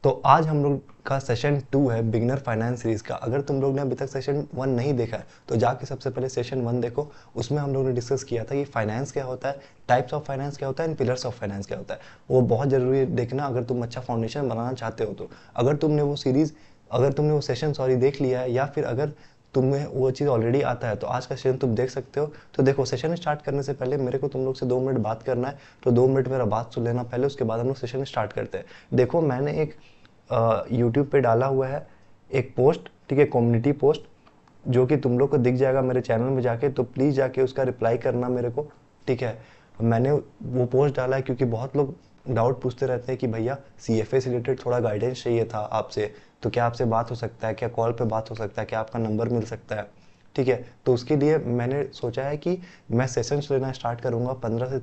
तो आज हम लोग का सेशन 2 है बिगिनर फाइनेंस सीरीज़ का। अगर तुम लोग ने अभी तक सेशन 1 नहीं देखा है तो जाके सबसे पहले सेशन 1 देखो। उसमें हम लोग ने डिस्कस किया था कि फाइनेंस क्या होता है, टाइप्स ऑफ फाइनेंस क्या होता है एंड पिलर्स ऑफ फाइनेंस क्या होता है। वो बहुत ज़रूरी है देखना अगर तुम अच्छा फाउंडेशन बनाना चाहते हो तो। अगर तुमने वो सेशन देख लिया है या फिर अगर तुम्हें वो चीज़ ऑलरेडी आता है तो आज का सेशन तुम देख सकते हो। तो देखो, सेशन स्टार्ट करने से पहले मेरे को तुम लोग से 2 मिनट बात करना है, तो 2 मिनट मेरा बात सुन लेना पहले, उसके बाद हम लोग सेशन स्टार्ट करते हैं। देखो, मैंने एक यूट्यूब पे डाला हुआ है एक पोस्ट, ठीक है, कम्युनिटी पोस्ट, जो कि तुम लोग को दिख जाएगा मेरे चैनल में जाके, तो प्लीज़ जाके उसका रिप्लाई करना मेरे को, ठीक है। मैंने वो पोस्ट डाला है क्योंकि बहुत लोग डाउट पूछते रहते हैं कि भैया CFA से रिलेटेड थोड़ा गाइडेंस चाहिए था आपसे, तो क्या आपसे बात हो सकता है, क्या कॉल पे बात हो सकता है, क्या आपका नंबर मिल सकता है, ठीक है। तो उसके लिए मैंने सोचा है कि मैं सेशंस लेना स्टार्ट करूँगा 15 से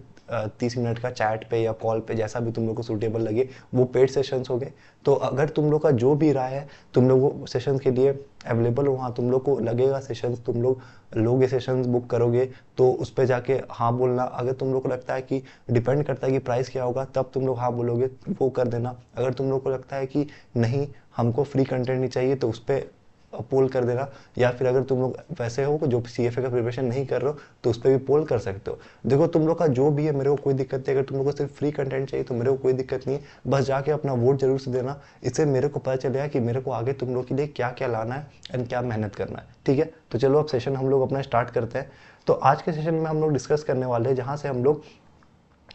30 मिनट का, चैट पे या कॉल पे, जैसा भी तुम लोग को सूटेबल लगे। वो पेड सेशंस हो गए। तो अगर तुम लोग का जो भी राय है, तुम लोग वो सेशंस के लिए अवेलेबल हो, वहाँ तुम लोग को लगेगा सेशंस, तुम लोग लोगे सेशंस बुक करोगे, तो उस पर जाके हाँ बोलना। अगर तुम लोग को लगता है कि डिपेंड करता है कि प्राइस क्या होगा, तब तुम लोग हाँ बोलोगे, वो कर देना। अगर तुम लोग को लगता है कि नहीं, हमको फ्री कंटेंट नहीं चाहिए, तो उस पर पोल कर देना। या फिर अगर तुम लोग वैसे हो जो CFA का प्रिपरेशन नहीं कर रहे हो तो उस पर भी पोल कर सकते हो। देखो, तुम लोग का जो भी है मेरे को कोई दिक्कत नहीं। अगर तुम लोग को सिर्फ फ्री कंटेंट चाहिए तो मेरे को कोई दिक्कत नहीं है, बस जाके अपना वोट जरूर से देना। इससे मेरे को पता चलेगा कि मेरे को आगे तुम लोग के लिए क्या क्या लाना है एंड क्या मेहनत करना है, ठीक है। तो चलो अब सेशन हम लोग अपना स्टार्ट करते हैं। तो आज के सेशन में हम लोग डिस्कस करने वाले हैं जहाँ से हम लोग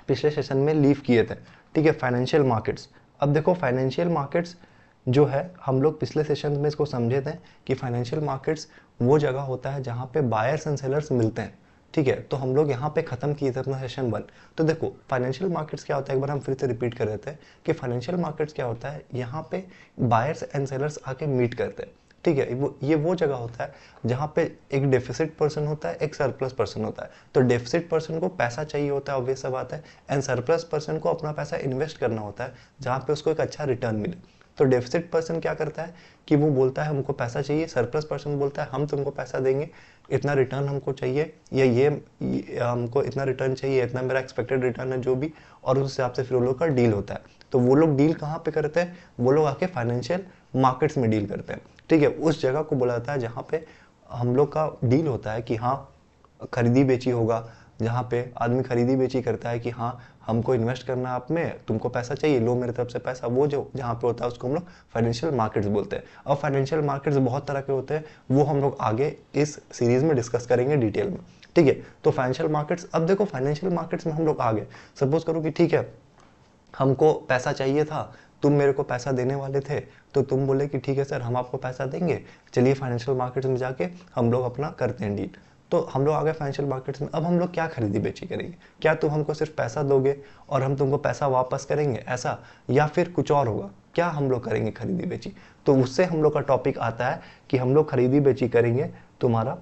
पिछले सेशन में लीव किए थे, ठीक है, फाइनेंशियल मार्केट्स। अब देखो, फाइनेंशियल मार्केट्स जो है, हम लोग पिछले सेशन में इसको समझे थे कि फाइनेंशियल मार्केट्स वो जगह होता है जहाँ पे बायर्स एंड सेलर्स मिलते हैं, ठीक है। तो हम लोग यहाँ पे खत्म किए थे अपना सेशन 1। तो देखो, फाइनेंशियल मार्केट्स क्या होता है, एक बार हम फिर से रिपीट कर देते हैं कि फाइनेंशियल मार्केट्स क्या होता है। यहाँ पे बायर्स एंड सेलर्स आके मीट करते हैं, ठीक है। ये वो जगह होता है जहाँ पे एक डेफिसिट पर्सन होता है, एक सरप्लस पर्सन होता है। तो डेफिसिट पर्सन को पैसा चाहिए होता है, ऑब्वियस सा बात है, एंड सरप्लस पर्सन को अपना पैसा इन्वेस्ट करना होता है जहाँ पे उसको एक अच्छा रिटर्न मिले। तो डेफिसिट पर्सन क्या करता है कि वो बोलता है हमको पैसा चाहिए, सरप्लस पर्सन बोलता है हम तुमको पैसा देंगे, इतना रिटर्न हमको चाहिए, या ये हमको इतना रिटर्न चाहिए, इतना मेरा एक्सपेक्टेड रिटर्न है जो भी, और उस हिसाब से फिर वो लोग का डील होता है। तो वो लोग डील कहाँ पे करते हैं, वो लोग आके फाइनेंशियल मार्केट्स में डील करते हैं, ठीक है। उस जगह को बोला जाता है जहाँ पे हम लोग का डील होता है कि हाँ, खरीदी बेची होगा, जहाँ पे आदमी खरीदी बेची करता है कि हाँ, हमको इन्वेस्ट करना है आप में, तुमको पैसा चाहिए, लो मेरे तरफ से पैसा। वो जो जहाँ पे होता है उसको हम लोग फाइनेंशियल मार्केट्स बोलते हैं। अब फाइनेंशियल मार्केट्स बहुत तरह के होते हैं, वो हम लोग आगे इस सीरीज में डिस्कस करेंगे डिटेल में, ठीक है। तो फाइनेंशियल मार्केट्स, अब देखो फाइनेंशियल मार्केट्स में हम लोग आगे सपोज करो कि ठीक है, हमको पैसा चाहिए था, तुम मेरे को पैसा देने वाले थे, तो तुम बोले कि ठीक है सर, हम आपको पैसा देंगे, चलिए फाइनेंशियल मार्केट्स में जाके हम लोग अपना करते हैं डील। तो हम लोग आ गए फाइनेंशियल मार्केट्स में। अब हम लोग क्या खरीदी बेची करेंगे, क्या तुम हमको सिर्फ पैसा दोगे और हम तुमको पैसा वापस करेंगे ऐसा, या फिर कुछ और होगा, क्या हम लोग करेंगे खरीदी बेची। तो उससे हम लोग का टॉपिक आता है कि हम लोग खरीदी बेची करेंगे तुम्हारा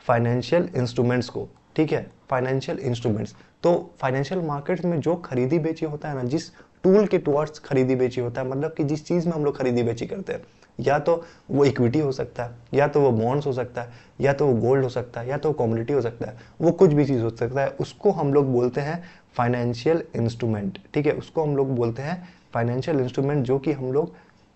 फाइनेंशियल इंस्ट्रूमेंट्स को, ठीक है, फाइनेंशियल इंस्ट्रूमेंट्स। तो फाइनेंशियल मार्केट्स में जो खरीदी बेची होता है ना, जिस टूल के टुवर्ड्स खरीदी बेची होता है, मतलब कि जिस चीज़ में हम लोग खरीदी बेची करते हैं, या तो वो इक्विटी हो सकता है, या तो वो बॉन्ड्स हो सकता है, या तो वो गोल्ड हो सकता है, या तो वो कमोडिटी हो सकता है, वो कुछ भी चीज़ हो सकता है, उसको हम लोग बोलते हैं फाइनेंशियल इंस्ट्रूमेंट, ठीक है। उसको हम लोग बोलते हैं फाइनेंशियल इंस्ट्रूमेंट, जो कि हम लोग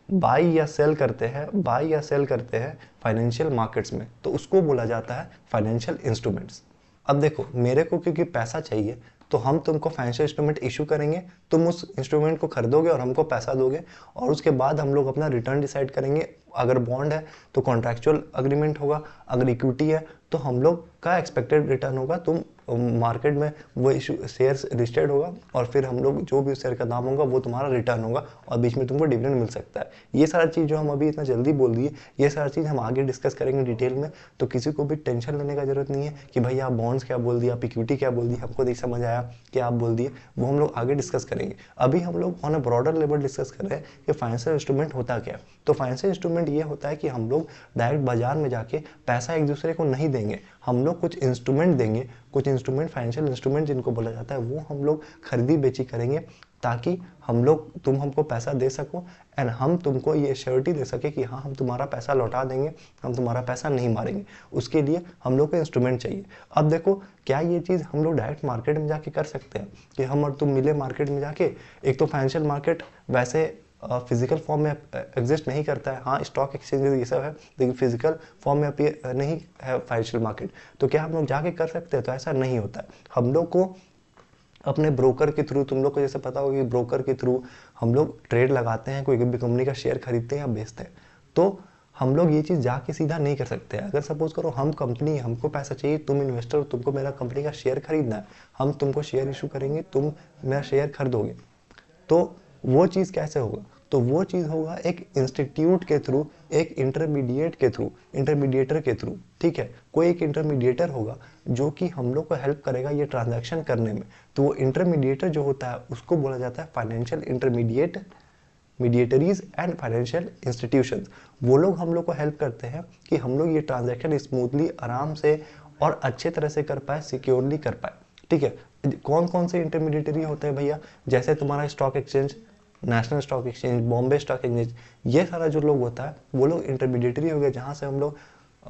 बाई या सेल करते हैं फाइनेंशियल मार्केट्स में, तो उसको बोला जाता है फाइनेंशियल इंस्ट्रूमेंट्स। अब देखो, मेरे को क्योंकि पैसा चाहिए तो हम तुमको फाइनेंशियल इंस्ट्रूमेंट इशू करेंगे, तुम उस इंस्ट्रूमेंट को खरीदोगे और हमको पैसा दोगे, और उसके बाद हम लोग अपना रिटर्न डिसाइड करेंगे। अगर बॉन्ड है तो कॉन्ट्रैक्चुअल अग्रीमेंट होगा, अगर इक्विटी है तो हम लोग का एक्सपेक्टेड रिटर्न होगा, तुम मार्केट में वो इशू शेयर्स लिस्टेड होगा, और फिर हम लोग जो भी शेयर का दाम होगा वो तुम्हारा रिटर्न होगा, और बीच में तुमको डिविडेंड मिल सकता है। ये सारा चीज़ जो हम अभी इतना जल्दी बोल दिए, ये सारा चीज़ हम आगे डिस्कस करेंगे डिटेल में। तो किसी को भी टेंशन लेने का जरूरत नहीं है कि भाई आप बॉन्ड्स क्या बोल दिया, आप इक्विटी क्या बोल दिया, हमको नहीं समझ आया कि आप बोल दिए, वो हम लोग आगे डिस्कस करेंगे। अभी हम लोग on a broader level discuss कर रहे हैं कि फाइनेंशियल इंस्ट्रूमेंट होता क्या है। तो फाइनेंशियल इंस्ट्रूमेंट ये होता है कि हम लोग डायरेक्ट बाजार में जाके पैसा एक दूसरे को नहीं देंगे, हम लोग कुछ इंस्ट्रूमेंट देंगे, कुछ इंस्ट्रूमेंट, फाइनेंशियल इंस्ट्रूमेंट जिनको बोला जाता है, वो हम लोग खरीदी बेची करेंगे, ताकि तुम हमको पैसा दे सको, एंड हम तुमको ये श्योरिटी दे सके कि हाँ, हम तुम्हारा पैसा लौटा देंगे, हम तुम्हारा पैसा नहीं मारेंगे। उसके लिए हम लोग को इंस्ट्रूमेंट चाहिए। अब देखो, क्या ये चीज़ हम लोग डायरेक्ट मार्केट में जाके कर सकते हैं कि हम और तुम मिले मार्केट में जाके। एक तो फाइनेंशियल मार्केट वैसे फिजिकल फॉर्म में एग्जिस्ट नहीं करता है। हाँ, स्टॉक एक्सचेंज ये सब है, लेकिन फिजिकल फॉर्म में अपीयर नहीं है फाइनेंशियल मार्केट। तो क्या हम लोग जाके कर सकते हैं? तो ऐसा नहीं होता है। हम लोग को अपने ब्रोकर के थ्रू, तुम लोग को जैसे पता होगा कि ब्रोकर के थ्रू हम लोग ट्रेड लगाते हैं, कोई भी कंपनी का शेयर खरीदते हैं या बेचते हैं, तो हम लोग ये चीज़ जाके सीधा नहीं कर सकते। अगर सपोज करो हम कंपनी, हमको पैसा चाहिए, तुम इन्वेस्टर हो, तुमको मेरा कंपनी का शेयर खरीदना है, हम तुमको शेयर इशू करेंगे, तुम मेरा शेयर खरीदोगे, तो वो चीज़ कैसे होगा? तो वो चीज़ होगा एक इंस्टीट्यूट के थ्रू, एक इंटरमीडिएट के थ्रू, इंटरमीडिएटर के थ्रू, ठीक है। कोई एक इंटरमीडिएटर होगा जो कि हम लोग को हेल्प करेगा ये ट्रांजैक्शन करने में। तो वो इंटरमीडिएटर जो होता है उसको बोला जाता है financial intermediate, mediatories and financial institutions. वो लोग हम लोग को हेल्प करते हैं कि हम लोग ये ट्रांजैक्शन स्मूथली, आराम से और अच्छे तरह से कर पाए, सिक्योरली कर पाए, ठीक है। कौन कौन से इंटरमीडिएटरी होते हैं भैया? जैसे तुम्हारा stock exchange, national stock exchange, Bombay stock exchange, ये सारा जो लोग होता है वो लोग इंटरमीडिएटरी हो गए, जहाँ से हम लोग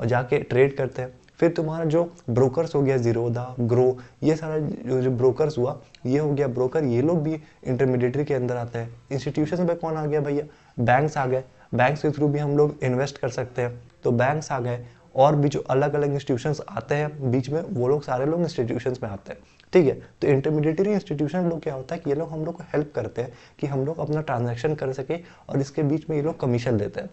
जाके ट्रेड करते हैं। फिर तुम्हारा जो ब्रोकर्स हो गया, जीरोधा, ग्रो, ये सारा जो ब्रोकर्स हुआ, ये हो गया ब्रोकर, ये लोग भी इंटरमीडिएटरी के अंदर आते हैं। इंस्टीट्यूशन में कौन आ गया भैया? बैंक्स आ गए, बैंक्स के थ्रू भी हम लोग इन्वेस्ट कर सकते हैं, तो बैंक्स आ गए। और भी जो अलग अलग इंस्टीट्यूशंस आते हैं बीच में, वो लोग सारे लोग इंस्टीट्यूशंस में आते हैं, ठीक है। तो इंटरमीडिएटरी इंस्टीट्यूशन लोग क्या होता है कि ये लोग हम लोग को हेल्प करते हैं कि हम लोग अपना ट्रांजैक्शन कर सके, और इसके बीच में ये लोग कमीशन देते हैं।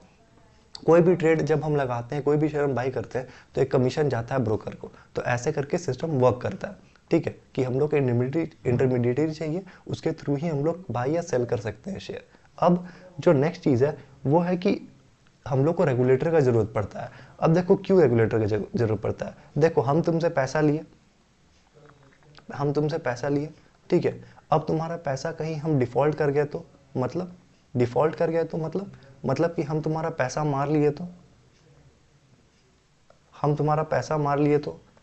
कोई भी ट्रेड जब हम लगाते हैं, कोई भी शेयर हम बाई करते हैं, तो एक कमीशन जाता है ब्रोकर को। तो ऐसे करके सिस्टम वर्क करता है, ठीक है, कि हम लोग इंटरमीडिएटरी चाहिए, उसके थ्रू ही हम लोग बाई या सेल कर सकते हैं शेयर। अब जो नेक्स्ट चीज़ है वो है कि हम लोग को रेगुलेटर का जरूरत पड़ता है। अब देखो क्यों रेगुलेटर का जरूरत पड़ता है। देखो हम तुमसे पैसा लिए, ठीक है। अब तुम्हारा पैसा कहीं हम डिफॉल्ट कर गए तो मतलब, डिफॉल्ट कर गए तो मतलब कि हम तुम्हारा पैसा मार लिए तो,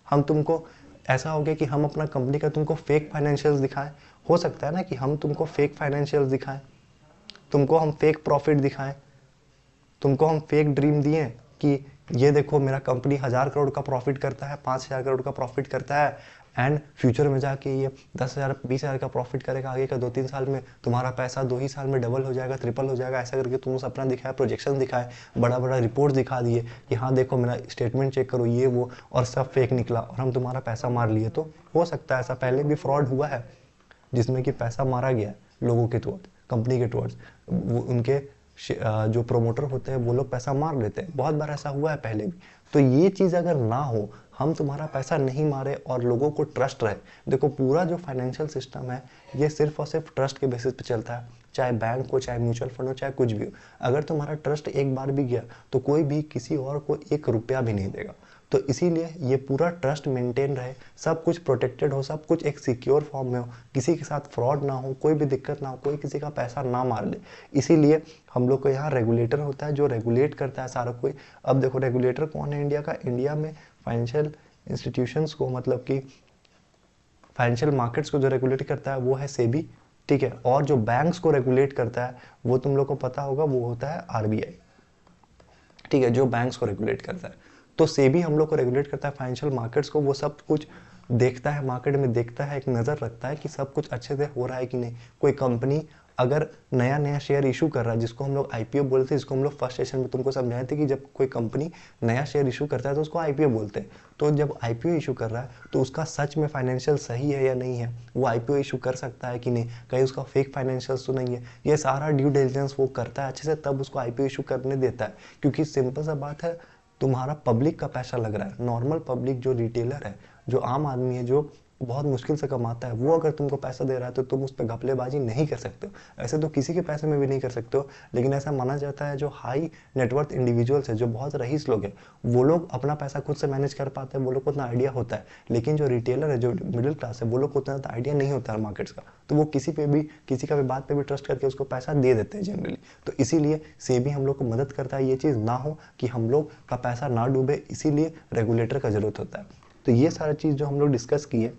हम तुमको ऐसा हो गया कि हम अपना कंपनी का तुमको फेक फाइनेंशियल्स दिखाएं। हो सकता है ना कि हम तुमको फेक फाइनेंशियल्स दिखाएं, तुमको हम फेक प्रॉफिट दिखाएं, तुमको हम फेक ड्रीम दिए कि ये देखो मेरा कंपनी 1000 करोड़ का प्रॉफिट करता है, 5000 करोड़ का प्रॉफिट करता है, एंड फ्यूचर में जाके ये 10,000 20,000 का प्रॉफिट करेगा आगे का 2-3 साल में, तुम्हारा पैसा 2 ही साल में डबल हो जाएगा, ट्रिपल हो जाएगा। ऐसा करके तुम सपना दिखाया, प्रोजेक्शन दिखाए, बड़ा बड़ा रिपोर्ट दिखा दिए कि हाँ देखो मेरा स्टेटमेंट चेक करो, ये वो, और सब फेक निकला और हम तुम्हारा पैसा मार लिए। तो हो सकता है ऐसा पहले भी फ्रॉड हुआ है जिसमें कि पैसा मारा गया है लोगों के टुवर्ड्स, कंपनी के टुवर्ड्स, उनके जो प्रोमोटर होते हैं वो लोग पैसा मार लेते हैं, बहुत बार ऐसा हुआ है पहले भी। तो ये चीज़ अगर ना हो, हम तुम्हारा पैसा नहीं मारे और लोगों को ट्रस्ट रहे। देखो पूरा जो फाइनेंशियल सिस्टम है ये सिर्फ और सिर्फ ट्रस्ट के बेसिस पे चलता है, चाहे बैंक हो, चाहे म्यूचुअल फंड हो, चाहे कुछ भी हो। अगर तुम्हारा ट्रस्ट एक बार भी गया तो कोई भी किसी और को 1 रुपया भी नहीं देगा। तो इसीलिए ये पूरा ट्रस्ट मेंटेन रहे, सब कुछ प्रोटेक्टेड हो, सब कुछ एक सिक्योर फॉर्म में हो, किसी के साथ फ्रॉड ना हो, कोई भी दिक्कत ना हो, कोई किसी का पैसा ना मार ले। इसीलिए हम लोग को यहाँ रेगुलेटर होता है जो रेगुलेट करता है सारा कोई। अब देखो रेगुलेटर कौन है इंडिया का? इंडिया में फाइनेंशियल इंस्टीट्यूशंस को, मतलब कि फाइनेंशियल मार्केट्स को जो रेगुलेट करता है वो है सेबी, ठीक है। और जो बैंक्स को रेगुलेट करता है वो तुम लोग को पता होगा, वो होता है आरबीआई, ठीक है, जो बैंक्स को रेगुलेट करता है। तो सेबी हम लोग को रेगुलेट करता है फाइनेंशियल मार्केट्स को, वो सब कुछ देखता है, मार्केट में देखता है, एक नज़र रखता है कि सब कुछ अच्छे से हो रहा है कि नहीं। कोई कंपनी अगर नया नया शेयर इशू कर रहा है, जिसको हम लोग आईपीओ बोलते हैं, जिसको हम लोग फर्स्ट सेशन में तुमको समझाए थे कि जब कोई कंपनी नया शेयर इशू करता है तो उसको आईपीओ बोलते हैं। तो जब आईपीओ इशू कर रहा है तो उसका सच में फाइनेंशियल सही है या नहीं है, वो आईपीओ इशू कर सकता है कि नहीं, कहीं उसका फेक फाइनेंशियल तो नहीं है, ये सारा ड्यू डिलिजेंस वो करता है अच्छे से, तब उसको आईपीओ इशू करने देता है। क्योंकि सिंपल सा बात है, तुम्हारा पब्लिक का पैसा लग रहा है, नॉर्मल पब्लिक जो रिटेलर है, जो आम आदमी है, जो बहुत मुश्किल से कमाता है, वो अगर तुमको पैसा दे रहा है तो तुम उस पर घपलेबाजी नहीं कर सकते हो। ऐसे तो किसी के पैसे में भी नहीं कर सकते हो, लेकिन ऐसा माना जाता है जो हाई नेटवर्थ इंडिविजुअल्स है, जो बहुत रईस लोग हैं, वो लोग अपना पैसा खुद से मैनेज कर पाते हैं, वो लोग को उतना आइडिया होता है। लेकिन जो रिटेलर है, जो मिडिल क्लास है, वो लोग को उतना आइडिया नहीं होता है मार्केट्स का, तो वो किसी का भी बात पे भी ट्रस्ट करके उसको पैसा दे देते हैं जनरली। तो इसीलिए सेबी हम लोग को मदद करता है ये चीज़ ना हो, कि हम लोग का पैसा ना डूबे, इसीलिए रेगुलेटर का जरूरत होता है। तो ये सारा चीज़ जो हम लोग डिस्कस किए,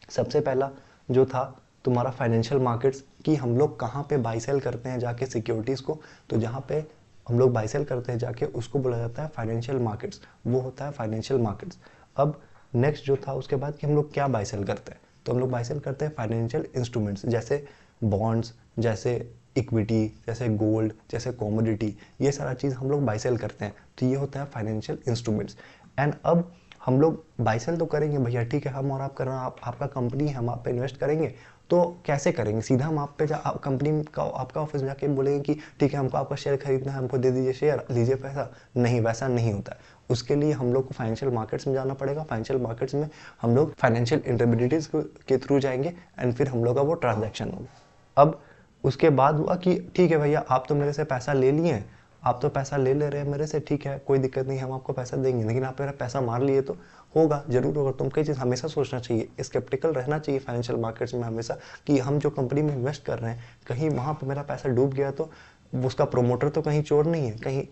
सबसे पहला जो था तुम्हारा फाइनेंशियल मार्केट्स, कि हम लोग कहाँ पे बाई सेल करते हैं जाके सिक्योरिटीज़ को, तो जहाँ पे हम लोग बाई सेल करते हैं जाके उसको बोला जाता है फाइनेंशियल मार्केट्स, वो होता है फाइनेंशियल मार्केट्स। अब नेक्स्ट जो था उसके बाद कि हम लोग क्या बाई सेल करते हैं, तो हम लोग बाई सेल करते हैं फाइनेंशियल इंस्ट्रूमेंट्स, जैसे बॉन्ड्स, जैसे इक्विटी, जैसे गोल्ड, जैसे कॉमोडिटी, ये सारा चीज़ हम लोग बाई सेल करते हैं। तो ये होता है फाइनेंशियल इंस्ट्रूमेंट्स। एंड अब हम लोग बाई सेल तो करेंगे भैया, ठीक है, हम और आप कर रहे हैं, आपका कंपनी है, हम आप पे इन्वेस्ट करेंगे। तो कैसे करेंगे? सीधा हम आप पे कंपनी का आपका ऑफिस जाके बोलेंगे कि ठीक है हमको आपका शेयर खरीदना है, हमको दे दीजिए शेयर, लीजिए पैसा। नहीं, वैसा नहीं होता है। उसके लिए हम लोग को फाइनेंशियल मार्केट्स में जाना पड़ेगा। फाइनेंशियल मार्केट्स में हम लोग फाइनेंशियल इंटरमीडिएट्स के थ्रू जाएंगे एंड फिर हम लोग का वो ट्रांजैक्शन होगा। अब उसके बाद हुआ कि ठीक है भैया, आप तो मेरे से पैसा ले लिए हैं, आप तो पैसा ले रहे हैं मेरे से, ठीक है, कोई दिक्कत नहीं, हम आपको पैसा देंगे, लेकिन आप मेरा पैसा मार लिए तो होगा, जरूर होगा। तुम कई चीज़ हमेशा सोचना चाहिए, स्केप्टिकल रहना चाहिए फाइनेंशियल मार्केट्स में हमेशा, कि हम जो कंपनी में इन्वेस्ट कर रहे हैं, कहीं वहाँ पर मेरा पैसा डूब गया तो उसका प्रोमोटर तो कहीं चोर नहीं है, कहीं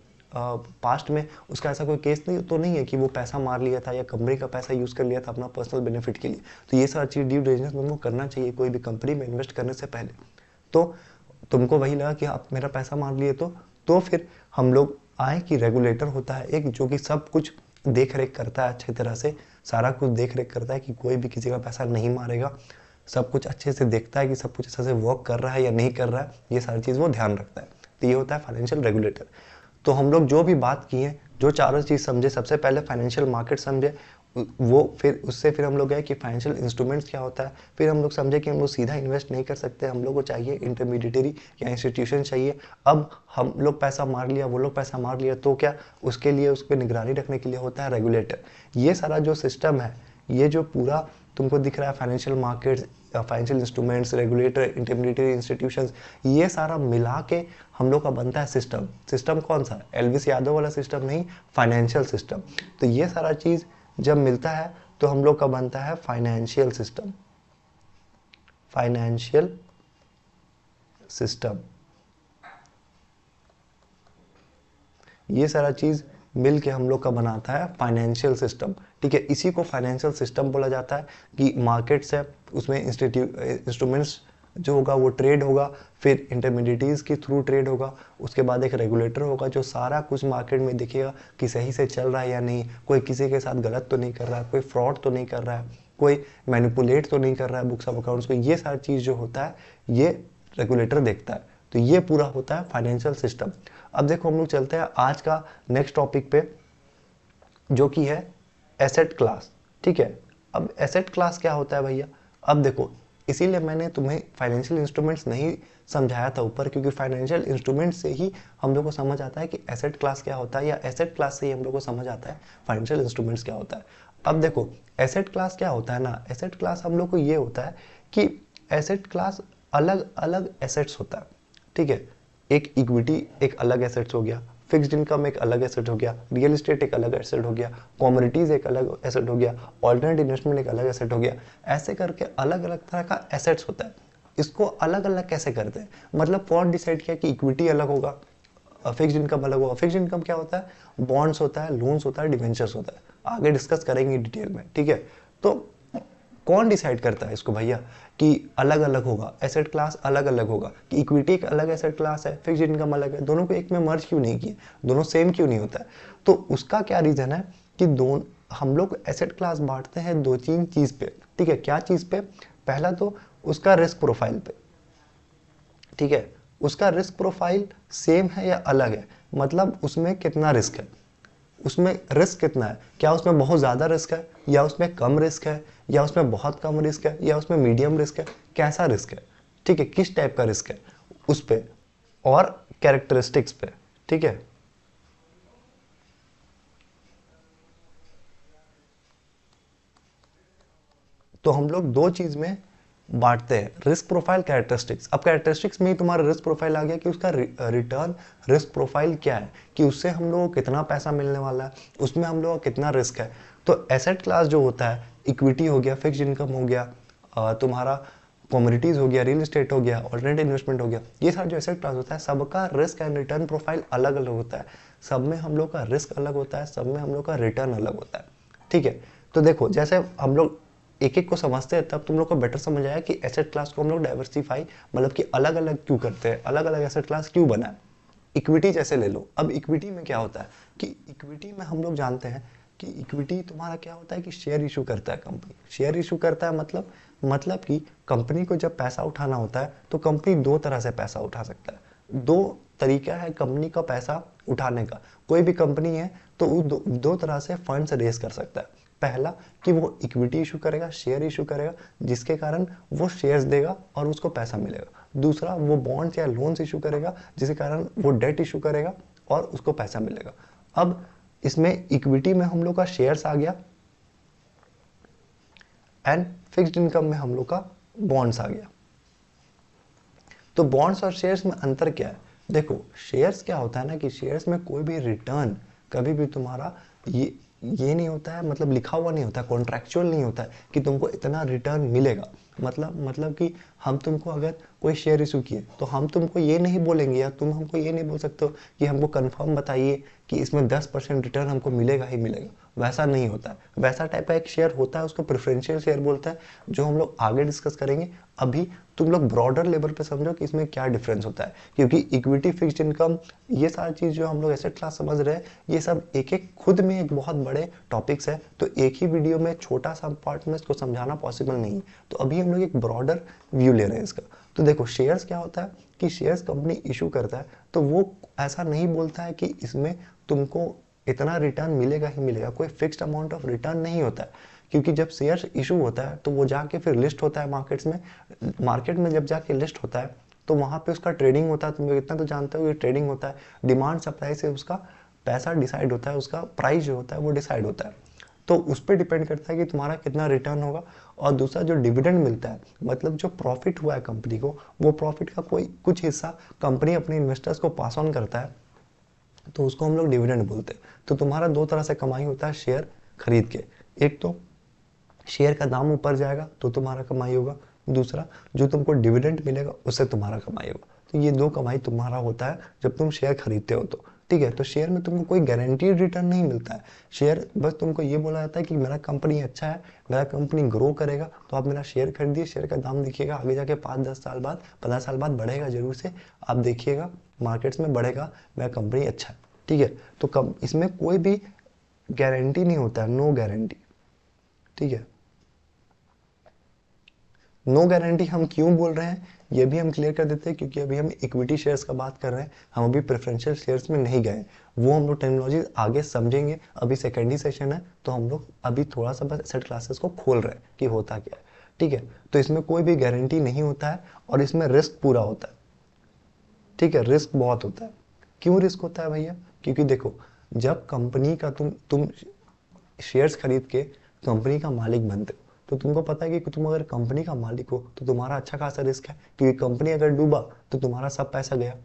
पास्ट में उसका ऐसा कोई केस नहीं तो नहीं है कि वो पैसा मार लिया था या कंपनी का पैसा यूज़ कर लिया था अपना पर्सनल बेनिफिट के लिए। तो ये सारी चीज़ ड्यू डिलिजेंस तुमको करना चाहिए कोई भी कंपनी में इन्वेस्ट करने से पहले। तो तुमको वही लगा कि आप मेरा पैसा मार लिए तो फिर हम लोग आए कि रेगुलेटर होता है एक, जो कि सब कुछ देख रेख करता है, अच्छी तरह से सारा कुछ देख रेख करता है कि कोई भी किसी का पैसा नहीं मारेगा, सब कुछ अच्छे से देखता है कि सब कुछ अच्छे से वर्क कर रहा है या नहीं कर रहा है, ये सारी चीज़ वो ध्यान रखता है। तो ये होता है फाइनेंशियल रेगुलेटर। तो हम लोग जो भी बात किए, जो चारों चीज़ समझे, सबसे पहले फाइनेंशियल मार्केट समझे, वो फिर उससे फिर हम लोग गए कि फाइनेंशियल इंस्ट्रूमेंट्स क्या होता है, फिर हम लोग समझे कि हम लोग सीधा इन्वेस्ट नहीं कर सकते, हम लोग को चाहिए इंटरमीडिएटरी या इंस्टीट्यूशन चाहिए। अब हम लोग पैसा मार लिया, वो लोग पैसा मार लिया, तो क्या उसके लिए उस पर निगरानी रखने के लिए होता है रेगुलेटर। ये सारा जो सिस्टम है, ये जो पूरा तुमको दिख रहा है, financial markets, financial instruments, regulator, intermediary institutions, ये सारा मिला के हम लोग का बनता है सिस्टम। सिस्टम कौन सा? एलवीस यादव वाला सिस्टम नहीं, फाइनेंशियल सिस्टम। तो ये सारा चीज़ जब मिलता है तो हम लोग का बनता है फाइनेंशियल सिस्टम। फाइनेंशियल सिस्टम, ये सारा चीज़ मिल के हम लोग का बनाता है फाइनेंशियल सिस्टम। ठीक है, इसी को फाइनेंशियल सिस्टम बोला जाता है कि मार्केट्स है, उसमें इंस्ट्रूमेंट्स जो होगा वो ट्रेड होगा, फिर इंटरमीडिएटरीज के थ्रू ट्रेड होगा, उसके बाद एक रेगुलेटर होगा जो सारा कुछ मार्केट में देखेगा कि सही से चल रहा है या नहीं, कोई किसी के साथ गलत तो नहीं कर रहा है, कोई फ्रॉड तो नहीं कर रहा है, कोई मैनिपुलेट तो नहीं कर रहा है बुक्स ऑफ अकाउंट्स को। ये सारी चीज़ जो होता है ये रेगुलेटर देखता है। तो ये पूरा होता है फाइनेंशियल सिस्टम। अब देखो हम लोग चलते हैं आज का नेक्स्ट टॉपिक पे, जो कि है एसेट क्लास। ठीक है, अब एसेट क्लास क्या होता है भैया? अब देखो, इसीलिए मैंने तुम्हें फाइनेंशियल इंस्ट्रूमेंट्स नहीं समझाया था ऊपर, क्योंकि फाइनेंशियल इंस्ट्रूमेंट्स से ही हम लोग को समझ आता है कि एसेट क्लास क्या होता है, या एसेट क्लास से ही हम लोग को समझ आता है फाइनेंशियल इंस्ट्रूमेंट्स क्या होता है। अब देखो एसेट क्लास क्या होता है ना, एसेट क्लास हम लोग को ये होता है कि एसेट क्लास अलग अलग एसेट्स होता है। ठीक है, एक इक्विटी एक अलग एसेट्स हो गया, फिक्स्ड इनकम एक अलग एसेट हो गया, रियल एस्टेट एक अलग एसेट हो गया, कमोडिटीज एक अलग एसेट हो गया, ऑल्टरनेट इन्वेस्टमेंट एक अलग एसेट हो गया। ऐसे करके अलग अलग तरह का एसेट्स होता है। इसको अलग अलग कैसे करते हैं? मतलब कौन डिसाइड किया कि इक्विटी अलग होगा, फिक्स्ड इनकम अलग होगा? फिक्स्ड इनकम क्या होता है? बॉन्ड्स होता है, लोन्स होता है, डिवेंचर्स होता है। आगे डिस्कस करेंगे डिटेल में। ठीक है, तो कौन डिसाइड करता है इसको भैया कि अलग अलग होगा, एसेट क्लास अलग अलग होगा, कि इक्विटी एक अलग एसेट क्लास है, फिक्स्ड इनकम अलग है, दोनों को एक में मर्ज क्यों नहीं किए, दोनों सेम क्यों नहीं होता है? तो उसका क्या रीजन है कि दोनों हम लोग एसेट क्लास बांटते हैं दो तीन चीज पे। ठीक है, क्या चीज पे? पहला तो उसका रिस्क प्रोफाइल पे। ठीक है, उसका रिस्क प्रोफाइल सेम है या अलग है, मतलब उसमें कितना रिस्क है, उसमें रिस्क कितना है, क्या उसमें बहुत ज़्यादा रिस्क है, या उसमें कम रिस्क है, या उसमें बहुत कम रिस्क है, या उसमें मीडियम रिस्क है, कैसा रिस्क है? ठीक है, किस टाइप का रिस्क है उस पे, और कैरेक्टरिस्टिक्स पे। ठीक है, तो हम लोग दो चीज में बांटते हैं, रिस्क प्रोफाइल, कैरेक्टरिस्टिक्स। अब कैरेक्टरिस्टिक्स में ही तुम्हारा रिस्क प्रोफाइल आ गया कि उसका रिटर्न रिस्क प्रोफाइल क्या है, कि उससे हम लोगों को कितना पैसा मिलने वाला है, उसमें हम लोगों का कितना रिस्क है। तो एसेट क्लास जो होता है, इक्विटी हो गया, फिक्स्ड इनकम हो गया, तुम्हारा कमोडिटीज हो गया, रियल एस्टेट हो गया, ऑल्टरनेट इन्वेस्टमेंट हो गया, ये सारा जो एसेट क्लास होता है सबका रिस्क एंड रिटर्न प्रोफाइल अलग अलग होता है। सब में हम लोग का रिस्क अलग होता है, सब में हम लोग का रिटर्न अलग होता है। ठीक है, तो देखो जैसे हम लोग एक एक को समझते हैं तब तुम लोग को बेटर समझ आया कि एसेट क्लास को हम लोग डाइवर्सिफाई, मतलब कि अलग अलग क्यों करते हैं, अलग अलग एसेट क्लास क्यों बना है। इक्विटी जैसे ले लो। अब इक्विटी में क्या होता है कि इक्विटी में हम लोग जानते हैं कि इक्विटी तुम्हारा क्या होता है कि शेयर इशू करता है कंपनी, शेयर इशू करता है मतलब कि कंपनी को जब पैसा उठाना होता है तो कंपनी दो तरह से पैसा उठा सकता है। दो तरीका है कंपनी का पैसा उठाने का। कोई भी कंपनी है तो वो दो तरह से फंड्स रेज कर सकता है। पहला कि वो इक्विटी इशू करेगा, शेयर इशू करेगा, जिसके कारण वो शेयर्स देगा और उसको पैसा मिलेगा। दूसरा वो बॉन्ड्स या लोन्स इशू करेगा, जिसके कारण वो डेट इशू करेगा और उसको पैसा मिलेगा। अब इसमें इक्विटी में हम लोग का शेयर्स आ गया एंड फिक्स्ड इनकम में हम लोग का बॉन्ड्स आ गया। तो बॉन्ड्स और शेयर्स में अंतर क्या है? देखो शेयर्स क्या होता है ना कि शेयर्स में कोई भी रिटर्न कभी भी तुम्हारा ये नहीं होता है, मतलब लिखा हुआ नहीं होता है, कॉन्ट्रैक्चुअल नहीं होता है कि तुमको इतना रिटर्न मिलेगा। मतलब कि हम तुमको अगर कोई शेयर इशू किए तो हम तुमको ये नहीं बोलेंगे या तुम हमको ये नहीं बोल सकते हो कि हमको कंफर्म बताइए कि इसमें 10% रिटर्न हमको मिलेगा ही मिलेगा। वैसा नहीं होता है। वैसा टाइप का एक शेयर होता है, उसको प्रेफरेंशियल शेयर बोलते हैं, जो हम लोग आगे डिस्कस करेंगे। अभी तुम लोग ब्रॉडर लेवल पे समझो कि इसमें क्या डिफरेंस होता है, क्योंकि इक्विटी, फिक्स्ड इनकम, ये सारी चीज़ जो हम लोग एसेट क्लास समझ रहे हैं, ये सब एक एक खुद में एक बहुत बड़े टॉपिक्स है। तो एक ही वीडियो में छोटा सा पार्ट में इसको समझाना पॉसिबल नहीं है। तो अभी हम लोग एक ब्रॉडर व्यू ले रहे हैं इसका। तो देखो शेयर्स क्या होता है कि शेयर्स कंपनी इशू करता है तो वो ऐसा नहीं बोलता है कि इसमें तुमको इतना रिटर्न मिलेगा ही मिलेगा, कोई फिक्स्ड अमाउंट ऑफ रिटर्न नहीं होता है। क्योंकि जब शेयर इशू होता है तो वो जाके फिर लिस्ट होता है मार्केट्स में। मार्केट में जब जाके लिस्ट होता है तो वहाँ पे उसका ट्रेडिंग होता है। तुम लोग इतना तो जानते हो कि ट्रेडिंग होता है, डिमांड सप्लाई से उसका पैसा डिसाइड होता है, उसका प्राइस जो होता है वो डिसाइड होता है। तो उस पर डिपेंड करता है कि तुम्हारा कितना रिटर्न होगा। और दूसरा जो डिविडेंड मिलता है, मतलब जो प्रॉफिट हुआ है कंपनी को, वो प्रॉफिट का कोई कुछ हिस्सा कंपनी अपने इन्वेस्टर्स को पास ऑन करता है, तो उसको हम लोग डिविडेंड बोलते हैं। तो तुम्हारा दो तरह से कमाई होता है शेयर खरीद के। एक तो शेयर का दाम ऊपर जाएगा तो तुम्हारा कमाई होगा, दूसरा जो तुमको डिविडेंड मिलेगा उससे तुम्हारा कमाई होगा। तो ये दो कमाई तुम्हारा होता है जब तुम शेयर खरीदते हो तो। ठीक है, तो शेयर में तुमको कोई गारंटीड रिटर्न नहीं मिलता है। शेयर बस तुमको ये बोला जाता है कि मेरा कंपनी अच्छा है, मेरा कंपनी ग्रो करेगा, तो आप मेरा शेयर खरीदिए। शेयर का दाम देखिएगा आगे जाके 5-10 साल बाद, 15 साल बाद बढ़ेगा जरूर से। आप देखिएगा मार्केट्स में बढ़ेगा, मेरा कंपनी अच्छा है। ठीक है, तो कम इसमें कोई भी गारंटी नहीं होता है, नो गारंटी। ठीक है, नो गारंटी हम क्यों बोल रहे हैं ये भी हम क्लियर कर देते हैं, क्योंकि अभी हम इक्विटी शेयर्स का बात कर रहे हैं, हम अभी प्रेफरेंशियल शेयर्स में नहीं गए। वो हम लोग टेक्नोलॉजी आगे समझेंगे। अभी सेकेंड ही सेशन है तो हम लोग अभी थोड़ा सा बस एसेट क्लासेस को खोल रहे हैं कि होता क्या है। ठीक है, तो इसमें कोई भी गारंटी नहीं होता है और इसमें रिस्क पूरा होता है। ठीक है, रिस्क बहुत होता है। क्यों रिस्क होता है भैया? क्योंकि देखो जब कंपनी का तुम शेयर्स खरीद के कंपनी का मालिक बनते हो, तो तुमको पता है कि तुम अगर कंपनी का मालिक हो तो तुम्हारा अच्छा खासा रिस्क है, क्योंकि कंपनी अगर डूबा तो तुम्हारा सब पैसा गया।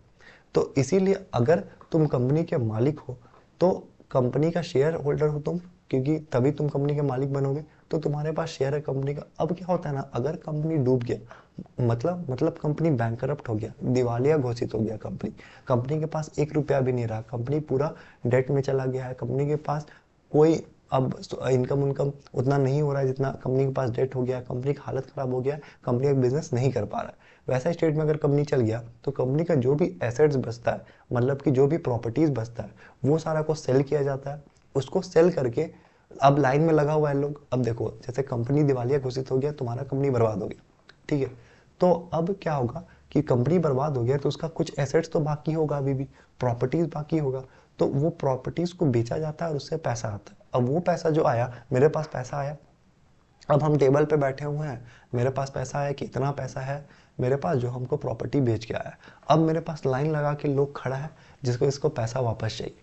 तो इसीलिए अगर तुम कंपनी के मालिक हो तो कंपनी का शेयर होल्डर हो तुम, क्योंकि तभी तुम कंपनी के मालिक बनोगे, तो तुम्हारे पास शेयर है कंपनी का। अब क्या होता है ना, अगर कंपनी डूब गया, मतलब कंपनी बैंकरप्ट हो गया, दिवालिया घोषित हो गया कंपनी, कंपनी के पास 1 रुपया भी नहीं रहा, कंपनी पूरा डेट में चला गया है, कंपनी के पास कोई अब इनकम उतना नहीं हो रहा है जितना कंपनी के पास डेट हो गया, कंपनी की हालत खराब हो गया, कंपनी का बिजनेस नहीं कर पा रहा है, वैसा स्टेट में अगर कंपनी चल गया तो कंपनी का जो भी एसेट्स बचता है, मतलब कि जो भी प्रॉपर्टीज बचता है, वो सारा को सेल किया जाता है। उसको सेल करके अब लाइन में लगा हुआ है लोग। अब देखो जैसे कंपनी दिवालिया घोषित हो गया, तुम्हारा कंपनी बर्बाद हो गया। ठीक है, तो अब क्या होगा कि कंपनी बर्बाद हो गया तो उसका कुछ एसेट्स तो बाकी होगा, अभी भी प्रॉपर्टीज बाकी होगा, तो वो प्रॉपर्टीज को बेचा जाता है और उससे पैसा आता है। अब वो पैसा जो आया, मेरे पास पैसा आया, अब हम टेबल पे बैठे हुए हैं, मेरे पास पैसा है, कितना पैसा है मेरे पास जो हमको प्रॉपर्टी बेच के आया। अब मेरे पास लाइन लगा के लोग खड़ा है जिसको इसको पैसा वापस चाहिए।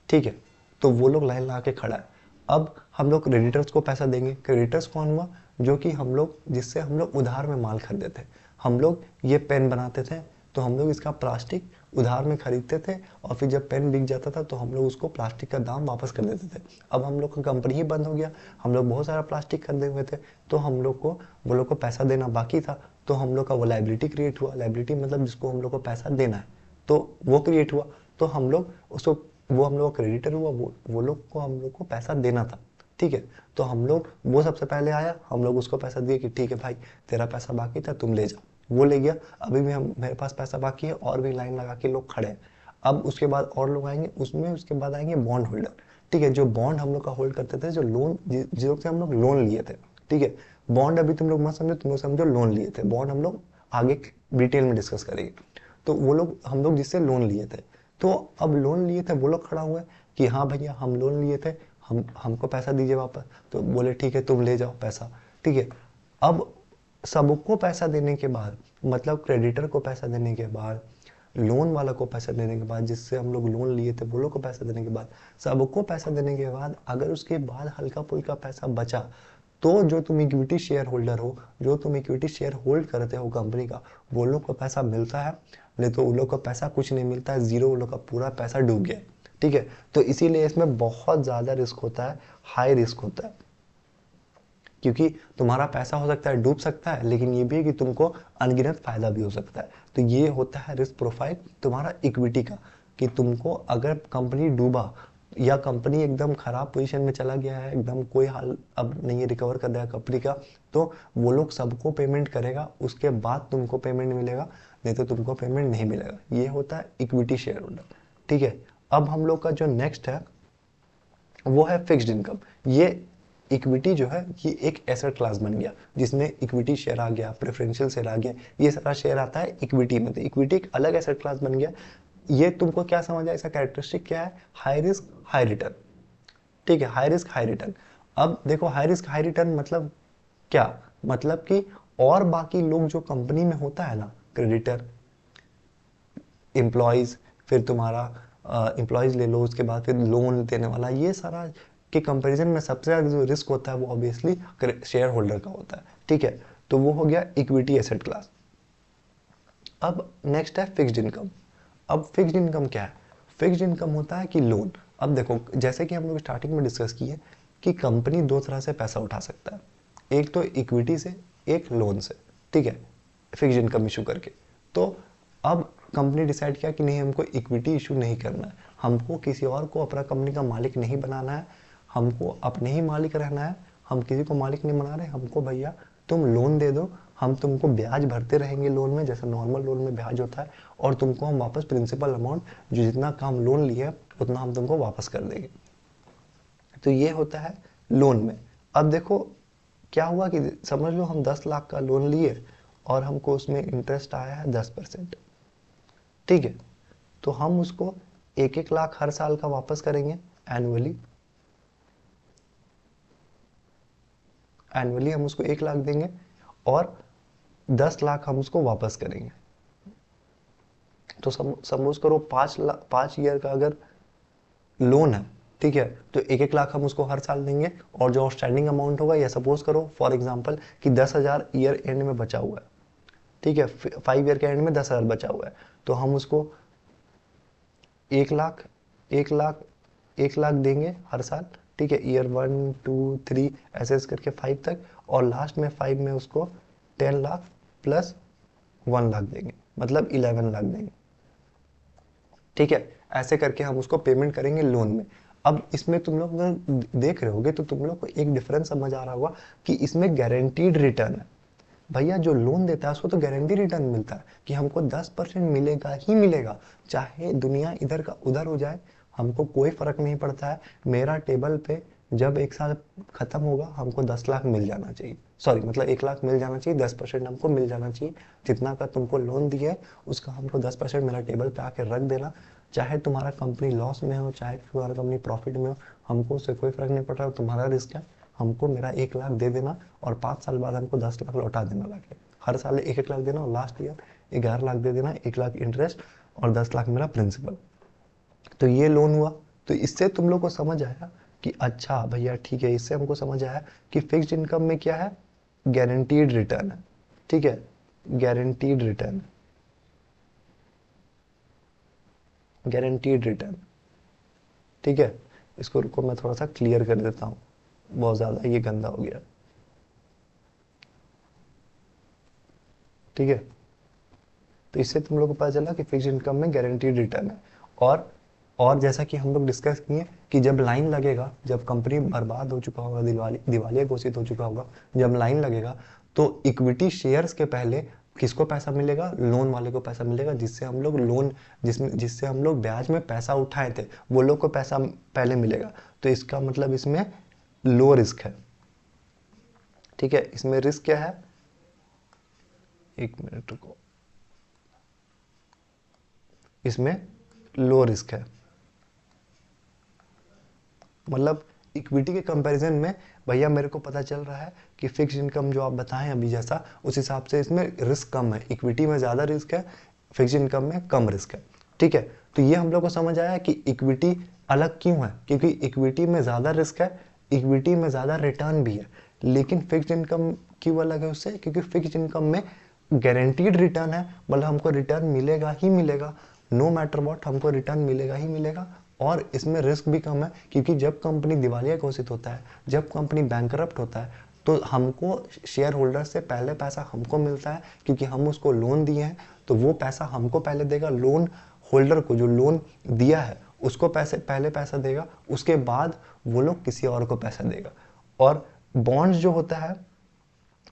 ठीक है, तो वो लोग लाइन लगा के खड़ा है। अब हम लोग क्रेडिटर्स को पैसा देंगे। क्रेडिटर्स कौन हुआ? जो कि हम लोग, जिससे हम लोग उधार में माल खरीदते थे। हम लोग ये पेन बनाते थे तो हम लोग इसका प्लास्टिक उधार में खरीदते थे और फिर जब पेन बिक जाता था तो हम लोग उसको प्लास्टिक का दाम वापस कर देते थे। अब हम लोग का कंपनी ही बंद हो गया, हम लोग बहुत सारा प्लास्टिक खरीदे हुए थे, तो हम लोग को वो लोग को पैसा देना बाकी था, तो हम लोग का वो लाइबिलिटी क्रिएट हुआ। लाइबिलिटी मतलब जिसको हम लोग को पैसा देना है, तो वो क्रिएट हुआ। तो हम लोग उसको, वो हम लोग का क्रेडिटर हुआ, वो लोग को हम लोग को पैसा देना था। ठीक है, तो हम लोग, वो सबसे पहले आया, हम लोग उसको पैसा दिए कि ठीक है भाई तेरा पैसा बाकी था तुम ले जाओ। वो ले गया, अभी भी हम, मेरे पास पैसा बाकी है और भी लाइन लगा के लोग खड़े हैं। अब उसके बाद और लोग आएंगे, उसके बाद आएंगे बॉन्ड होल्डर। ठीक है, जो बॉन्ड हम लोग का होल्ड करते थे, जो लोन जिसको से हम लोग लोन लिए थे, ठीक है, बॉन्ड अभी तुम लोग मत समझो, तुम लोग समझो लोन लिए थे, बॉन्ड हम लोग आगे डिटेल में डिस्कस करेंगे। तो वो लोग हम लोग जिससे लोन लिए थे, तो अब लोन लिए थे वो लोग खड़ा हुआ है कि हाँ भैया हम लोन लिए थे, हमको पैसा दीजिए वापस। तो बोले ठीक है तुम ले जाओ पैसा, ठीक है। अब सबको पैसा देने के बाद, मतलब क्रेडिटर को पैसा देने के बाद, लोन वाला को पैसा देने के बाद, जिससे हम लोग लोन लिए थे वो लोग को पैसा देने के बाद, सबको पैसा देने के बाद अगर उसके बाद हल्का फुल्का पैसा बचा, तो जो तुम इक्विटी शेयर होल्डर हो, जो तुम इक्विटी शेयर होल्ड करते हो कंपनी का, वो लोग को पैसा मिलता है। नहीं तो उन लोग को पैसा कुछ नहीं मिलता है, जीरो, उन लोग का पूरा पैसा डूब गया, ठीक है। तो इसीलिए इसमें बहुत ज़्यादा रिस्क होता है, हाई रिस्क होता है, क्योंकि तुम्हारा पैसा हो सकता है डूब सकता है, लेकिन ये भी है कि तुमको अनगिनत फायदा भी हो सकता है। तो ये होता है रिस्क प्रोफाइल तुम्हारा इक्विटी का, कि तुमको अगर कंपनी डूबा या कंपनी एकदम खराब पोजीशन में चला गया है, एकदम कोई हाल अब नहीं है रिकवर कर देगा कंपनी का, तो वो लोग सबको पेमेंट करेगा, उसके बाद तुमको पेमेंट मिलेगा, नहीं तो तुमको पेमेंट नहीं मिलेगा। ये होता है इक्विटी शेयर होल्डर, ठीक है। अब हम लोग का जो नेक्स्ट है वो है फिक्स्ड इनकम। ये इक्विटी जो है ये एक एसेट क्लास बन गया, जिसमें इक्विटी शेयर आ गया, प्रेफरेंशियल शेयर आ गया, ये सारा शेयर आता है इक्विटी में। तो इक्विटी एक अलग एसेट क्लास बन गया। ये तुमको क्या समझ आया, इसका कैरेक्टरिस्टिक क्या है, हाई रिस्क हाई रिटर्न, ठीक है, हाई रिस्क हाई रिटर्न। अब देखो हाई रिस्क हाई रिटर्न मतलब क्या, मतलब कि और बाकी लोग जो कंपनी में होता है ना, क्रेडिटर, एम्प्लॉयज, फिर तुम्हारा एम्प्लॉयज ले लो, उसके बाद फिर लोन देने वाला, ये सारा के कंपैरिजन में सबसे ज़्यादा जो रिस्क होता है वो ऑब्वियसली शेयर होल्डर का होता है, ठीक है। तो वो हो गया इक्विटी एसेट क्लास। अब नेक्स्ट है फिक्स्ड इनकम। अब फिक्स्ड इनकम क्या है, फिक्स्ड इनकम होता है कि लोन। अब देखो जैसे कि हम लोग स्टार्टिंग में डिस्कस किए कि कंपनी दो तरह से पैसा उठा सकता है, एक तो इक्विटी से, एक लोन से, ठीक है, फिक्स्ड इनकम इशू करके। तो अब कंपनी डिसाइड किया कि नहीं हमको इक्विटी इशू नहीं करना है, हमको किसी और को अपना कंपनी का मालिक नहीं बनाना है, हमको अपने ही मालिक रहना है, हम किसी को मालिक नहीं बना रहे, हमको भैया तुम लोन दे दो, हम तुमको ब्याज भरते रहेंगे लोन में, जैसे नॉर्मल लोन में ब्याज होता है, और तुमको हम वापस प्रिंसिपल अमाउंट जो जितना का हम लोन लिए उतना हम तुमको वापस कर देंगे। तो ये होता है लोन में। अब देखो क्या हुआ कि समझ लो हम 10 लाख का लोन लिए और हमको उसमें इंटरेस्ट आया है 10%, ठीक है। तो हम उसको 1-1 लाख हर साल का वापस करेंगे एनुअली, एनुअली हम उसको 1 लाख देंगे और 10 लाख हम उसको वापस करेंगे। तो सपोज करो 5 ईयर का अगर लोन है, ठीक है, तो 1-1 लाख हम उसको हर साल देंगे, और जो आउटस्टैंडिंग अमाउंट होगा, या सपोज करो फॉर एग्जांपल कि 10,000 ईयर एंड में बचा हुआ है, ठीक है, 5 ईयर के एंड में 10,000 बचा हुआ है, तो हम उसको 1 लाख 1 लाख 1 लाख देंगे हर साल, ठीक है, ईयर 1 2 3 ऐसे करके 5 तक, और लास्ट में 5 में उसको 10 लाख प्लस 1 लाख देंगे, मतलब 11 लाख देंगे, ठीक है। ऐसे करके हम उसको पेमेंट करेंगे लोन में। अब इसमें तुम लोग अगर देख रहे होगे तो तुम लोग को एक डिफरेंस समझ आ रहा होगा कि इसमें गारंटीड रिटर्न है। भैया जो लोन देता है उसको तो गारंटी रिटर्न मिलता है कि हमको 10% मिलेगा ही मिलेगा, चाहे दुनिया इधर का उधर हो जाए, हमको कोई फर्क नहीं पड़ता है। मेरा टेबल पे जब 1 साल खत्म होगा हमको 10 लाख मिल जाना चाहिए, सॉरी मतलब 1 लाख मिल जाना चाहिए, 10% हमको मिल जाना चाहिए, जितना का तुमको लोन दिया है उसका हमको 10% मेरा टेबल पे आके रख देना। चाहे तुम्हारा कंपनी लॉस में हो, चाहे तुम्हारा कंपनी प्रॉफिट में हो, हमको उससे कोई फर्क नहीं पड़ रहा, तुम्हारा रिस्क है, हमको मेरा 1 लाख दे देना, और 5 साल बाद हमको 10 लाख लौटा देना लाके, हर साल 1-1 लाख देना, और लास्ट ईयर 11 लाख दे देना, 1 लाख इंटरेस्ट और 10 लाख मेरा प्रिंसिपल। तो ये लोन हुआ। तो इससे तुम लोग को समझ आया कि अच्छा भैया ठीक है, इससे हमको समझ आया कि फिक्स्ड इनकम में क्या है, गारंटीड रिटर्न है, ठीक है, गारंटीड रिटर्न, गारंटीड रिटर्न, ठीक है। इसको रुको मैं थोड़ा सा क्लियर कर देता हूँ, बहुत ज़्यादा ये गंदा हो गया, ठीक है। तो इससे तुम लोग को पता चला कि फिक्स्ड इनकम में गारंटीड रिटर्न है। और जैसा कि हम लोग डिस्कस किए कि जब लाइन लगेगा, जब कंपनी बर्बाद हो चुका होगा, दिवालिया घोषित हो चुका होगा, जब लाइन लगेगा तो इक्विटी शेयर्स के पहले किसको पैसा मिलेगा? लोन वाले को पैसा मिलेगा, जिससे हम लोग लोन जिससे हम लोग ब्याज में पैसा उठाए थे, वो लोग को पैसा पहले मिलेगा। तो इसका मतलब इसमें लो रिस्क है। ठीक है, इसमें रिस्क क्या है? एक मिनट रुको, इसमें लो रिस्क है। मतलब इक्विटी के कंपैरिजन में भैया मेरे को पता चल रहा है कि फिक्स इनकम जो आप बताएं अभी जैसा, उस हिसाब से इसमें रिस्क कम है। इक्विटी में ज़्यादा रिस्क है, फिक्स इनकम में कम रिस्क है। ठीक है, तो ये हम लोग को समझ आया कि इक्विटी अलग क्यों है, क्योंकि इक्विटी में ज़्यादा रिस्क है, इक्विटी में ज़्यादा रिटर्न भी है। लेकिन फिक्स इनकम क्यों अलग है उससे? क्योंकि फिक्स इनकम में गारंटीड रिटर्न है, मतलब हमको रिटर्न मिलेगा ही मिलेगा, नो मैटर व्हाट हमको रिटर्न मिलेगा ही मिलेगा। और इसमें रिस्क भी कम है, क्योंकि जब कंपनी दिवालिया घोषित होता है, जब कंपनी बैंकरप्ट होता है, तो हमको शेयर होल्डर से पहले पैसा हमको मिलता है, क्योंकि हम उसको लोन दिए हैं, तो वो पैसा हमको पहले देगा। लोन होल्डर को जो लोन दिया है उसको पहले पैसा देगा, उसके बाद वो लोग किसी और को पैसा देगा। और बॉन्ड्स जो होता है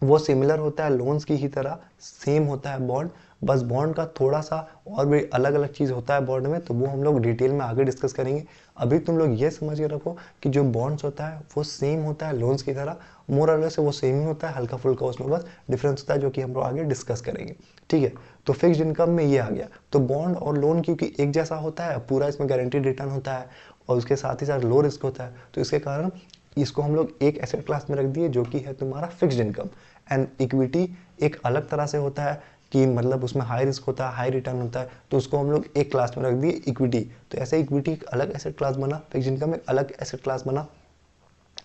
वो सिमिलर होता है लोन्स की ही तरह, सेम होता है बॉन्ड, बस बॉन्ड का थोड़ा सा और भी अलग अलग चीज़ होता है बॉन्ड में, तो वो हम लोग डिटेल में आगे डिस्कस करेंगे। अभी तुम लोग ये समझ के रखो कि जो बॉन्ड्स होता है वो सेम होता है लोन्स की तरह, मोर और लेस से वो सेम ही होता है, हल्का फुल्का उसमें बस डिफरेंस होता है, जो कि हम लोग आगे डिस्कस करेंगे। ठीक है, तो फिक्स्ड इनकम में ये आ गया। तो बॉन्ड और लोन क्योंकि एक जैसा होता है, पूरा इसमें गारंटीड रिटर्न होता है और उसके साथ ही साथ लो रिस्क होता है, तो इसके कारण इसको हम लोग एक एसेट क्लास में रख दिए, जो कि है तुम्हारा फिक्स्ड इनकम। एंड इक्विटी एक अलग तरह से होता है कि मतलब उसमें हाई रिस्क होता है, हाई रिटर्न होता है, तो उसको हम लोग एक क्लास में रख दिए इक्विटी। तो ऐसे इक्विटी एक अलग एसेट क्लास बना, फिक्स्ड इनकम एक अलग एसेट क्लास बना,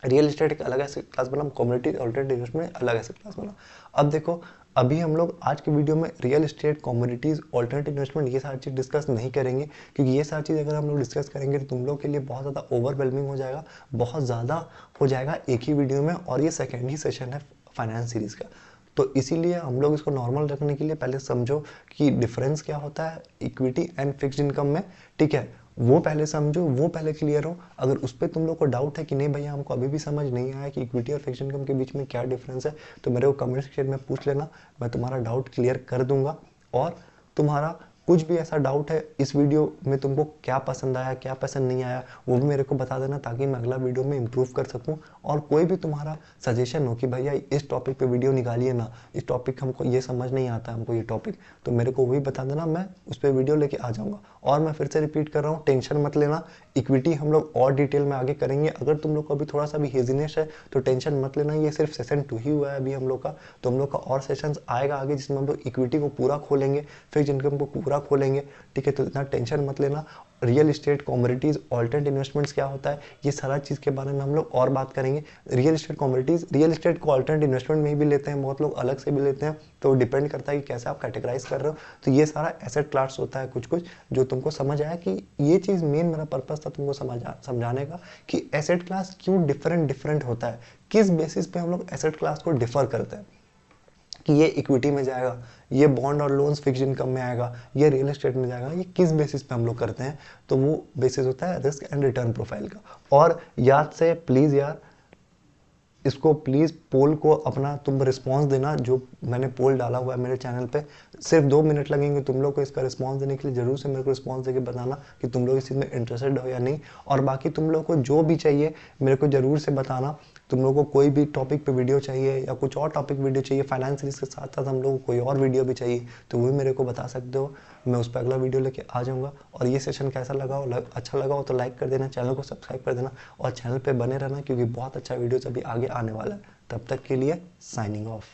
रियल एस्टेट एक अलग एसेट क्लास बना, कम्युनिटी ऑल्टरनेटिव इन्वेस्टमेंट अलग एसेट क्लास बना। अब देखो, अभी हम लोग आज के वीडियो में real estate, communities, alternative investment ये सारी चीज़ डिस्कस नहीं करेंगे, क्योंकि ये सारी चीज़ अगर हम लोग डिस्कस करेंगे तो तुम लोग के लिए बहुत ज़्यादा ओवरवेलमिंग हो जाएगा, बहुत ज़्यादा हो जाएगा एक ही वीडियो में, और ये सेकेंड ही सेशन है फाइनेंस सीरीज़ का। तो इसीलिए हम लोग इसको नॉर्मल रखने के लिए पहले समझो कि डिफरेंस क्या होता है इक्विटी एंड फिक्स्ड इनकम में। ठीक है, वो पहले समझो, वो पहले क्लियर हो। अगर उस पर तुम लोग को डाउट है कि नहीं भैया हमको अभी भी समझ नहीं आया कि इक्विटी और फिक्स्ड इनकम के बीच में क्या डिफरेंस है, तो मेरे को कमेंट सेक्शन में पूछ लेना, मैं तुम्हारा डाउट क्लियर कर दूंगा। और तुम्हारा कुछ भी ऐसा डाउट है इस वीडियो में, तुमको क्या पसंद आया क्या पसंद नहीं आया, वो भी मेरे को बता देना, ताकि मैं अगला वीडियो में इंप्रूव कर सकूं। और कोई भी तुम्हारा सजेशन हो कि भैया इस टॉपिक पे वीडियो निकालिए ना, इस टॉपिक हमको ये समझ नहीं आता हमको ये टॉपिक, तो मेरे को वही बता देना, मैं उस पर वीडियो लेके आ जाऊँगा। और मैं फिर से रिपीट कर रहा हूँ, टेंशन मत लेना, इक्विटी हम लोग और डिटेल में आगे करेंगे। अगर तुम लोग को अभी थोड़ा सा भी हेजिनेस है तो टेंशन मत लेना, ये सिर्फ सेशन 2 ही हुआ है अभी हम लोग का, तो हम लोग का और सेशंस आएगा आगे, जिसमें हम लोग इक्विटी को पूरा खोलेंगे, फिक्स्ड इनकम को पूरा खोलेंगे। ठीक है, तो इतना टेंशन मत लेना। Real estate, commodities, alternate investments क्या होता है, ये सारा चीज़ के बारे में हम लोग और बात करेंगे। Real estate, commodities, real estate को ऑल्टरनेट इन्वेस्टमेंट में भी लेते हैं, बहुत लोग अलग से भी लेते हैं, तो डिपेंड करता है कि कैसे आप कैटेगराइज कर रहे हो। तो ये सारा एसेट क्लास होता है कुछ कुछ, जो तुमको समझ आया कि ये चीज़ मेन मेरा पर्पस था तुमको समझाने का, कि एसेट क्लास क्यों डिफरेंट होता है, किस बेसिस पे हम लोग एसेट क्लास को डिफर करते हैं, कि ये इक्विटी में जाएगा, ये बॉन्ड और लोन्स फिक्स्ड इनकम में आएगा, ये रियल एस्टेट में जाएगा, ये किस बेसिस पे हम लोग करते हैं। तो वो बेसिस होता है रिस्क एंड रिटर्न प्रोफाइल का। और याद से प्लीज़ यार, इसको प्लीज़ पोल को अपना तुम रिस्पांस देना, जो मैंने पोल डाला हुआ है मेरे चैनल पे, सिर्फ 2 मिनट लगेंगे तुम लोग को इसका रिस्पांस देने के लिए। जरूर से मेरे को रिस्पांस देके बताना कि तुम लोग इस चीज़ में इंटरेस्टेड हो या नहीं। और बाकी तुम लोग को जो भी चाहिए मेरे को ज़रूर से बताना, तुम लोग को कोई भी टॉपिक पे वीडियो चाहिए या कुछ और टॉपिक वीडियो चाहिए, फाइनेंस सीरीज के साथ साथ हम लोग को कोई और वीडियो भी चाहिए, तो वो भी मेरे को बता सकते हो, मैं उस पर अगला वीडियो लेके आ जाऊँगा। और ये सेशन कैसा लगा हो, अच्छा लगा हो तो लाइक कर देना, चैनल को सब्सक्राइब कर देना, और चैनल पर बने रहना, क्योंकि बहुत अच्छा वीडियोज़ अभी आगे आने वाला है। तब तक के लिए साइनिंग ऑफ।